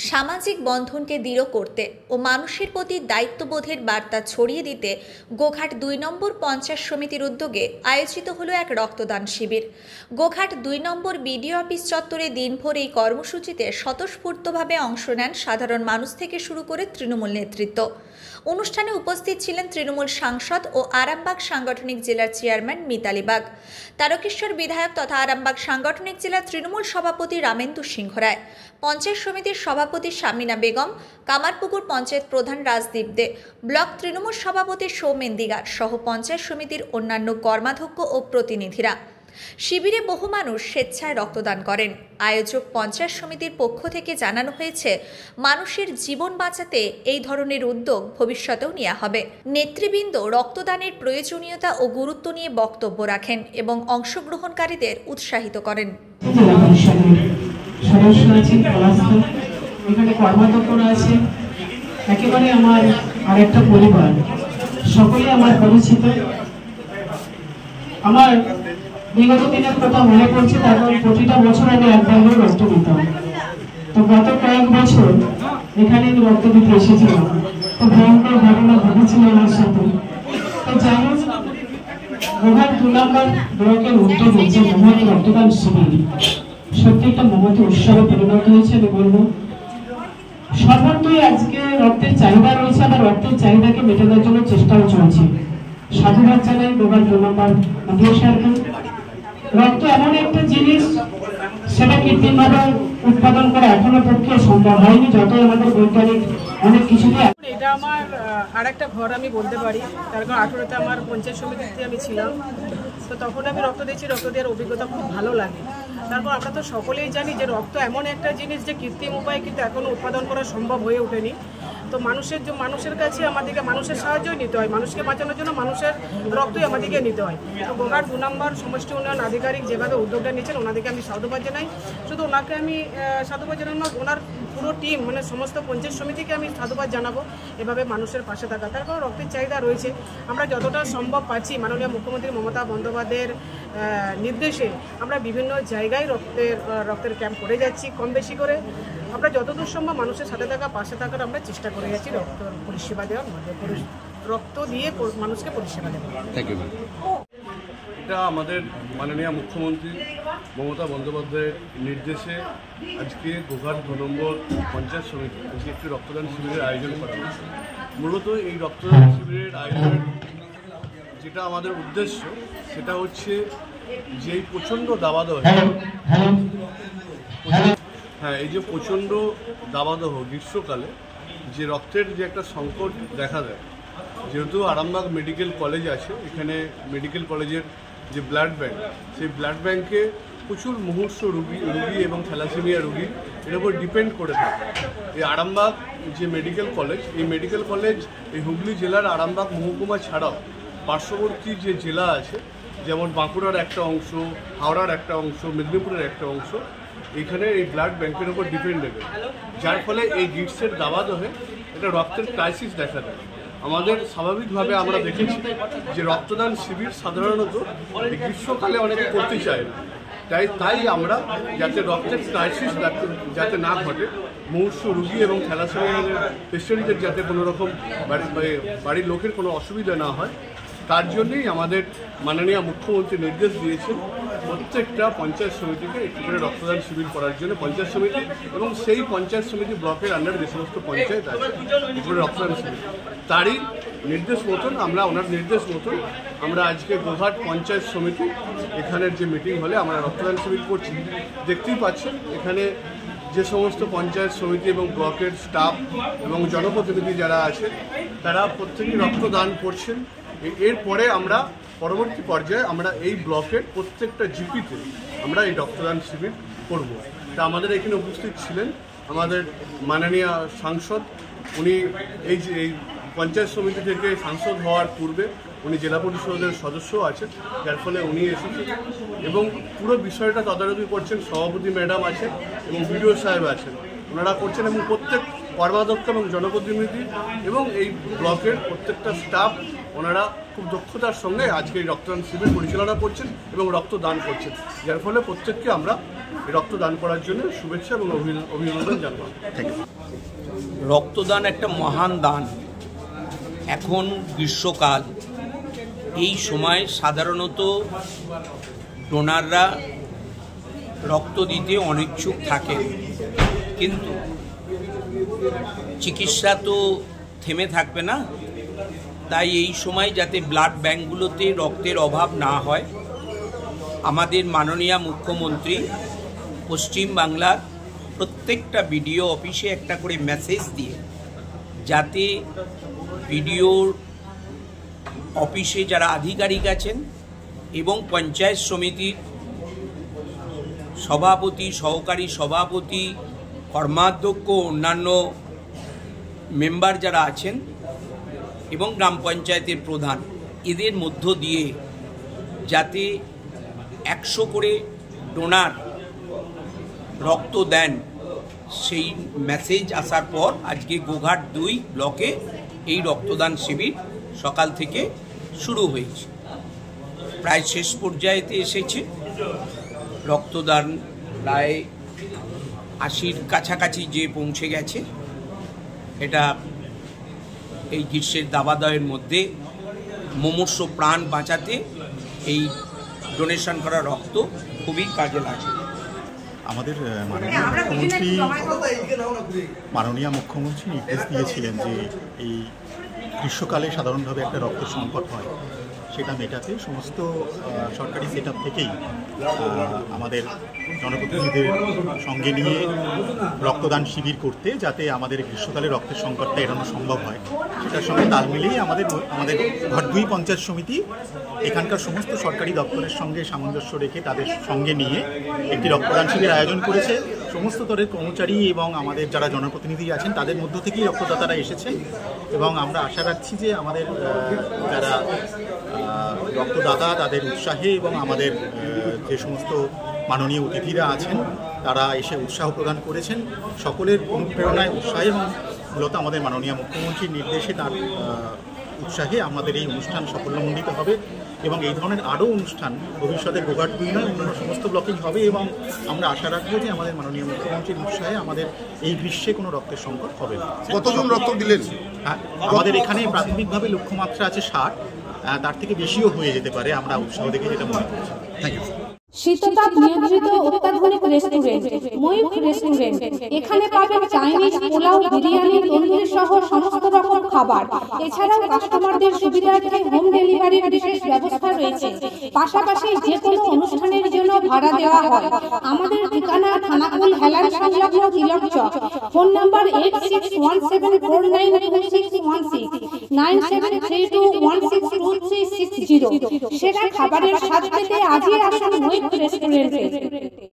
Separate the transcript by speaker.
Speaker 1: সামাজিক বন্ধনকে দৃঢ় করতে ও মানুষের প্রতি দায়িত্ববোধের বার্তা ছড়িয়ে দিতে গোঘাট ২ নম্বর পঞ্চায়েত সমিতির উদ্যোগে আয়োজিত হলো এক রক্তদান শিবির। গোঘাট ২ নম্বর বিডিও অফিস চত্বরে দিনভর এই কর্মসূচিতে স্বতঃস্ফূর্তভাবে অংশ নেন সাধারণ মানুষ থেকে শুরু করে তৃণমূল নেতৃত্ব। অনুষ্ঠানে উপস্থিত ছিলেন তৃণমূল সাংসদ ও আরামবাগ সাংগঠনিক জেলার চেয়ারম্যান মিতালি বাগ, তারকেশ্বর বিধায়ক তথা আরামবাগ সাংগঠনিক জেলার তৃণমূল সভাপতি রামেন্দু সিংহ রায়, পঞ্চায়েত সমিতির সভাপতি শামিনা বেগম, কামারপুকুর পঞ্চায়েত প্রধান রাজদীপ দে, ব্লক তৃণমূল সভাপতি সৌমেন দিগার সহ পঞ্চায়েত সমিতির অন্যান্য কর্মাধ্যক্ষ ও প্রতিনিধিরা। শিবিরে বহু মানুষ স্বেচ্ছায় রক্তদান করেন। আয়োজক পঞ্চায়েত সমিতির পক্ষ থেকে জানানো হয়েছে, মানুষের জীবন বাঁচাতে এই ধরনের উদ্যোগ ভবিষ্যতেও নেওয়া হবে। নেতৃবৃন্দ রক্তদানের প্রয়োজনীয়তা ও গুরুত্ব নিয়ে বক্তব্য রাখেন এবং অংশগ্রহণকারীদের উৎসাহিত করেন।
Speaker 2: এখানে কর্মাধ্যক্ষরা আছে, একেবারে আমার আরেকটা পরিবার, সকলে আমার পরিচিত। আমার বিগত দিনের কথা মনে পড়ছে, তারপর প্রতিটা বছর আমি একবার করে রক্ত দিতাম। তো গত কয়েক বছর এখানে রক্ত দিতে এসেছিলাম, তো ভয়ঙ্কর ঘটনা ঘটেছিল আমার সাথে। তো যাই হোক, গোঘাট ২ নম্বর ব্লকের উদ্যোগে যে মহৎ রক্তদান শিবির সত্যি একটা মহৎ উৎসবে পরিণত হয়েছে। আমি বলবো সর্বত্রই আজকে রক্তের চাহিদা রয়েছে, আবার রক্তের চাহিদাকে মেটানোর জন্য চেষ্টাও চলছে। সাধুবাদ জানাই গোঘাট ২ নম্বর মিডিয়া সার্কেল। রক্ত এমন একটা জিনিস, সেটা কৃত্রিমভাবে উৎপাদন করা এখনো পক্ষে সম্ভব হয়নি, যতই আমাদের বৈজ্ঞানিক অনেক কিছুতে।
Speaker 3: এটা আমার আরেকটা ঘর আমি বলতে পারি, তার কারণ 18তে আমার পঞ্চায়েত সমিতিতে আমি ছিলাম। তো তখন আমি রক্ত দিয়েছি, রক্ত দেওয়ার অভিজ্ঞতা খুব ভালো লাগে। তারপর আমরা তো সকলেই জানি যে রক্ত এমন একটা জিনিস যে কৃত্রিম উপায়ে কিন্তু এখনও উৎপাদন করা সম্ভব হয়ে ওঠেনি। তো মানুষের কাছে আমাদেরকে মানুষের সাহায্যই নিতে হয়, মানুষকে বাঁচানোর জন্য মানুষের রক্তই আমাদেরকে নিতে হয়। তো গোঘাট ২ নম্বর সমষ্টি উন্নয়ন আধিকারিক যেভাবে উদ্যোগটা নিয়েছেন, ওনাদেরকে আমি সাধুবাদ জানাই। শুধু ওনাকে আমি সাধুবাদ জানানো, ওনার পুরো টিম মানে সমস্ত পঞ্চায়েত সমিতিকে আমি সাধুবাদ জানাবো এভাবে মানুষের পাশে থাকা। তার কারণ রক্তের চাহিদা রয়েছে, আমরা যতটা সম্ভব পাচ্ছি মাননীয় মুখ্যমন্ত্রী মমতা বন্দ্যোপাধ্যায়ের নির্দেশে আমরা বিভিন্ন জায়গায় রক্তের ক্যাম্প করে যাচ্ছি। কম বেশি করে আমরা যতদূর সম্ভব মানুষের সাথে থাকা, পাশে থাকার আমরা চেষ্টা করে যাচ্ছি রক্ত পরিষেবা দেওয়ার মধ্যে, রক্ত দিয়ে মানুষকে পরিষেবা দেওয়া।
Speaker 4: এটা আমাদের মাননীয় মুখ্যমন্ত্রী মমতা বন্দ্যোপাধ্যায়ের নির্দেশে আজকে গোঘাট ২ নম্বর পঞ্চায়েত সমিতি আজকে একটি রক্তদান শিবিরের আয়োজন করা হয়েছে। মূলত এই রক্তদান শিবিরের আয়োজনের যেটা আমাদের উদ্দেশ্য, সেটা হচ্ছে যে এই প্রচণ্ড দাবাদহ, এই যে প্রচণ্ড দাবাদহ গ্রীষ্মকালে যে রক্তের যে একটা সংকট দেখা দেয়, যেহেতু আরামবাগ মেডিকেল কলেজ আছে, এখানে মেডিকেল কলেজের যে ব্লাড ব্যাঙ্ক, সেই ব্লাড ব্যাঙ্কে প্রচুর মুমূর্ষু রুগী এবং থ্যালাসেমিয়া রুগী এর উপর ডিপেন্ড করে থাকে। এই আরামবাগ যে মেডিকেল কলেজ, এই মেডিকেল কলেজ এই হুগলি জেলার আরামবাগ মহকুমা ছাড়াও পার্শ্ববর্তী যে জেলা আছে, যেমন বাঁকুড়ার একটা অংশ, হাওড়ার একটা অংশ, মেদিনীপুরের একটা অংশ, এইখানে এই ব্লাড ব্যাঙ্কের উপর ডিপেন্ডেবল, যার ফলে এই গ্রীষ্মের দাবাদহে একটা রক্তের ক্রাইসিস দেখা দেয়। আমাদের স্বাভাবিকভাবে আমরা দেখেছি যে রক্তদান শিবির সাধারণত গ্রীষ্মকালে অনেকে করতে চায় না, তাই আমরা যাতে রক্তের ক্রাইসিস যাতে না ঘটে, মুমূর্ষু রুগী এবং থ্যালাসেমিয়া পেশেন্টদের যাতে কোনো রকম বাড়ির লোকের কোনো অসুবিধা না হয়, তার জন্যই আমাদের মাননীয় মুখ্যমন্ত্রী নির্দেশ দিয়েছেন প্রত্যেকটা পঞ্চায়েত সমিতিকে একটু করে রক্তদান শিবির করার জন্য। পঞ্চায়েত সমিতি এবং সেই পঞ্চায়েত সমিতি ব্লকের আন্ডারে যে সমস্ত পঞ্চায়েত আছে একটু করে রক্তদান শিবির, তারই নির্দেশ মতন ওনার নির্দেশ মতন আমরা আজকে গোঘাট পঞ্চায়েত সমিতি এখানের যে মিটিং হলে আমরা রক্তদান শিবির করছি। দেখতেই পাচ্ছেন এখানে যে সমস্ত পঞ্চায়েত সমিতি এবং ব্লকের স্টাফ এবং জনপ্রতিনিধি যারা আছে, তারা প্রত্যেকেই রক্তদান করছেন। এরপরে আমরা পরবর্তী পর্যায়ে আমরা এই ব্লকের প্রত্যেকটা জিপিতে আমরা এই রক্তদান শিবির করব। তা আমাদের এখানে উপস্থিত ছিলেন আমাদের মাননীয় সাংসদ, উনি এই পঞ্চায়েত সমিতি থেকে সাংসদ হওয়ার পূর্বে উনি জেলা পরিষদের সদস্যও আছেন, যার ফলে উনি এসেছেন এবং পুরো বিষয়টা তদারকি করছেন। সভাপতি ম্যাডাম আছেন এবং বিডিও সাহেব আছেন, ওনারা করছেন, এবং প্রত্যেক কর্মাধ্যক্ষ এবং জনপ্রতিনিধি এবং এই ব্লকের প্রত্যেকটা স্টাফ ওনারা খুব দক্ষতার সঙ্গে আজকে এই রক্তদান শিবির পরিচালনা করছেন এবং রক্তদান করছেন, যার ফলে প্রত্যেককে আমরা রক্তদান করার জন্য শুভেচ্ছা এবং অভিনন্দন জানালাম।
Speaker 5: রক্তদান একটা মহান দান। এখন গ্রীষ্মকাল, এই সময় সাধারণত ডোনাররা রক্ত দিতে অনিচ্ছুক থাকে, কিন্তু চিকিৎসা তো থেমে থাকবে না। তাই এই সময় যাতে ব্লাড ব্যাঙ্কগুলোতে রক্তের অভাব না হয়, আমাদের মাননীয় মুখ্যমন্ত্রী পশ্চিমবাংলার প্রত্যেকটা বিডিও অফিসে একটা করে মেসেজ দিয়ে, যাতে বিডিওর অফিসে যারা আধিকারিক আছেন এবং পঞ্চায়েত সমিতির সভাপতি, সহকারী সভাপতি, কর্মাধ্যক্ষ, অন্যান্য মেম্বার যারা আছেন এবং গ্রাম পঞ্চায়েতের প্রধান, এদের মধ্য দিয়ে যাতে 100 করে ডোনার রক্ত দেন, সেই মেসেজ আসার পর আজকে গোঘাট 2 ব্লকে এই রক্তদান শিবির সকাল থেকে শুরু হয়েছে। প্রায় শেষ পর্যায়েতে এসেছে। রক্তদান প্রায় 80-র কাছাকাছি যে পৌঁছে গেছে। এটা এই গ্রীষ্মের দাবাদয়ের মধ্যে মুমূর্ষু প্রাণ বাঁচাতে এই ডোনেশন করা রক্ত খুবই কাজে লাগে।
Speaker 6: আমাদের মাননীয় মুখ্যমন্ত্রী নির্দেশ দিয়েছিলেন যে এই গ্রীষ্মকালে সাধারণভাবে একটা রক্ত সংকট হয়, সেটা মেটাতে সমস্ত সরকারি সেট আপ থেকেই আমাদের জনপ্রতিনিধিদের সঙ্গে নিয়ে রক্তদান শিবির করতে, যাতে আমাদের গ্রীষ্মকালে রক্তের সংকটটা এড়ানো সম্ভব হয়। সেটার সঙ্গে তাল মিলিয়ে আমাদের ঘাট 2 পঞ্চায়েত সমিতি এখানকার সমস্ত সরকারি দপ্তরের সঙ্গে সামঞ্জস্য রেখে তাদের সঙ্গে নিয়ে একটি রক্তদান শিবির আয়োজন করেছে। সমস্ত স্তরের কর্মচারী এবং আমাদের যারা জনপ্রতিনিধি আছেন তাদের মধ্য থেকেই রক্তদাতারা এসেছে, এবং আমরা আশা রাখছি যে আমাদের যারা রক্তদাতা তাদের উৎসাহে এবং আমাদের যে সমস্ত মাননীয় অতিথিরা আছেন তারা এসে উৎসাহ প্রদান করেছেন, সকলের অনুপ্রেরণায়, উৎসাহে এবং মূলত আমাদের মাননীয় মুখ্যমন্ত্রীর নির্দেশে তার উৎসাহে আমাদের এই অনুষ্ঠান সাফল্যমণ্ডিত হবে। এবং এই ধরনের আরও অনুষ্ঠান ভবিষ্যতে গোঘাট 2 নয় অন্যান্য সমস্ত ব্লকেই হবে, এবং আমরা আশা রাখবো যে আমাদের মাননীয় মুখ্যমন্ত্রীর উৎসাহে আমাদের এই গ্রীষ্মে কোনো রক্তের সংকট হবে না।
Speaker 7: কতজন রক্ত দিলেন?
Speaker 6: হ্যাঁ, আমাদের এখানে প্রাথমিকভাবে লক্ষ্যমাত্রা আছে 60, তার থেকে বেশিও হয়ে যেতে পারে, আমরা উৎসাহ দেখে যেটা মনে করছি।
Speaker 7: Thank you.
Speaker 8: শীততাপ নিয়ন্ত্রিত অত্যাধুনিক রেস্টুরেন্ট ময়ূখ রেস্টুরেন্ট। এখানে পাবেন চাইনিজ, পোলাও, বিরিয়ানি, তন্দুরি সহ সমস্ত রকম খাবার। এছাড়াও কাস্টমারদের সুবিধার্থে হোম ডেলিভারির বিশেষ ব্যবস্থা রয়েছে। পাশাপাশি যে কোনো অনুষ্ঠানের জন্য ভাড়া দেওয়া হয়। আমাদের ঠিকানা থানাকুল হেলান সংলগ্ন তিলক চক। Phone number 8617492616 9732162360। সেরা খাবারের স্বাদ পেতে আজই আসুন ময়ূখ রেস্টুরেন্টে।